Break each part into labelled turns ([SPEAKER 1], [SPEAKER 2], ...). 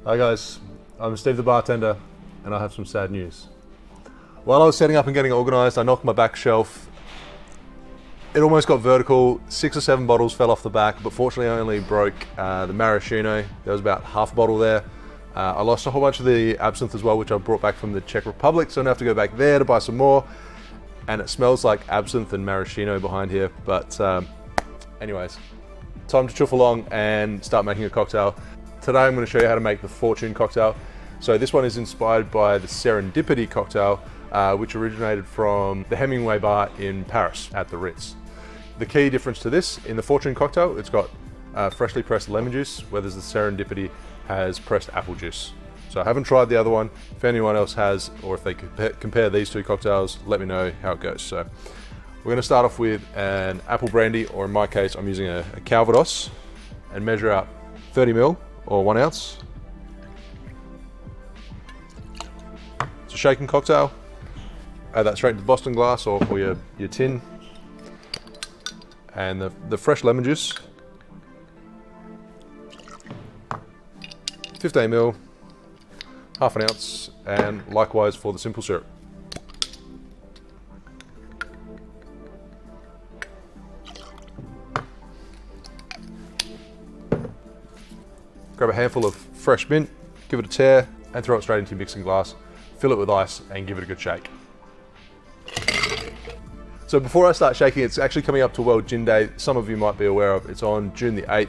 [SPEAKER 1] Hi guys, I'm Steve the bartender and I have some sad news. While I was setting up and getting organised, I knocked my back shelf. It almost got vertical, 6 or 7 bottles fell off the back, but fortunately I only broke the maraschino. There was about half a bottle there. I lost a whole bunch of the absinthe as well, which I brought back from the Czech Republic, so I'm gonna have to go back there to buy some more. And it smells like absinthe and maraschino behind here, but anyways, time to chuff along and start making a cocktail. Today I'm going to show you how to make the Fortune cocktail. So this one is inspired by the Serendipity cocktail, which originated from the Hemingway Bar in Paris at the Ritz. The key difference to this, in the Fortune cocktail, it's got freshly pressed lemon juice, whereas the Serendipity has pressed apple juice. So I haven't tried the other one. If anyone else has, or if they compare these two cocktails, let me know how it goes. So we're going to start off with an Apple Brandy, or in my case, I'm using a Calvados, and measure out 30 ml. Or 1 ounce. It's a shaken cocktail. Add that straight into the Boston glass or your tin. And the fresh lemon juice. 15 ml, half an ounce, and likewise for the simple syrup. Grab a handful of fresh mint, give it a tear, and throw it straight into your mixing glass. Fill it with ice and give it a good shake. So before I start shaking, it's actually coming up to World Gin Day. Some of you might be aware of. It's on June the 8th,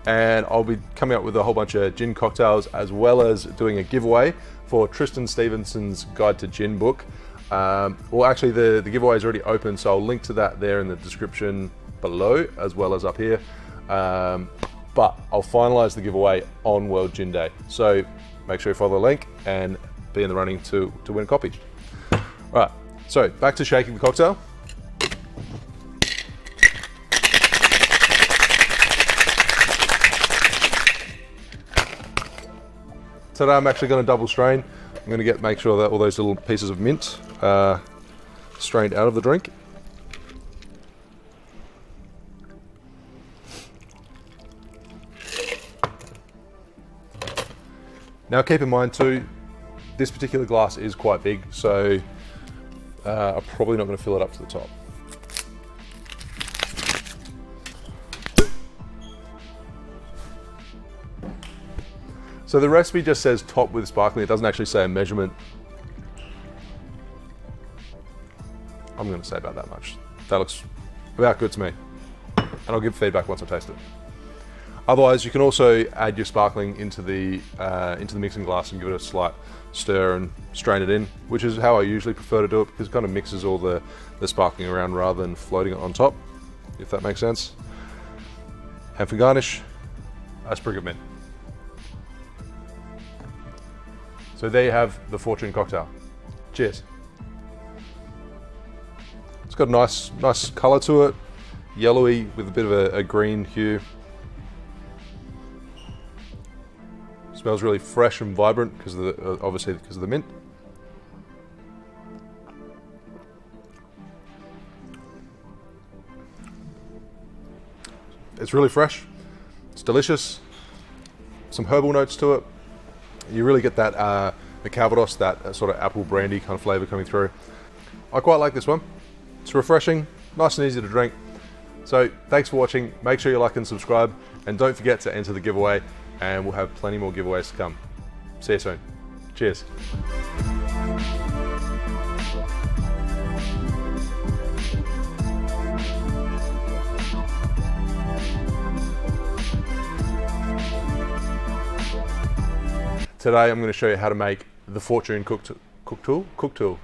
[SPEAKER 1] and I'll be coming up with a whole bunch of gin cocktails, as well as doing a giveaway for Tristan Stevenson's Guide to Gin book. Well, actually the giveaway is already open, so I'll link to that there in the description below, as well as up here. But I'll finalize the giveaway on World Gin Day. So make sure you follow the link and be in the running to win a copy. All right, so back to shaking the cocktail. Today I'm actually going to double strain. I'm going to make sure that all those little pieces of mint are strained out of the drink. Now keep in mind too, this particular glass is quite big, so I'm probably not going to fill it up to the top. So the recipe just says top with sparkling, it doesn't actually say a measurement. I'm going to say about that much. That looks about good to me, and I'll give feedback once I taste it. Otherwise, you can also add your sparkling into the mixing glass and give it a slight stir and strain it in, which is how I usually prefer to do it, because it kind of mixes all the sparkling around rather than floating it on top, if that makes sense. And for garnish, a sprig of mint. So there you have the Fortune cocktail. Cheers. It's got a nice color to it, yellowy with a bit of a green hue. Smells really fresh and vibrant because of obviously because of the mint. It's really fresh. It's delicious. Some herbal notes to it. You really get that the Calvados, that sort of apple brandy kind of flavor coming through. I quite like this one. It's refreshing, nice and easy to drink. So thanks for watching. Make sure you like and subscribe, and don't forget to enter the giveaway, and we'll have plenty more giveaways to come. See you soon. Cheers. Today I'm going to show you how to make the Fortune cook tool.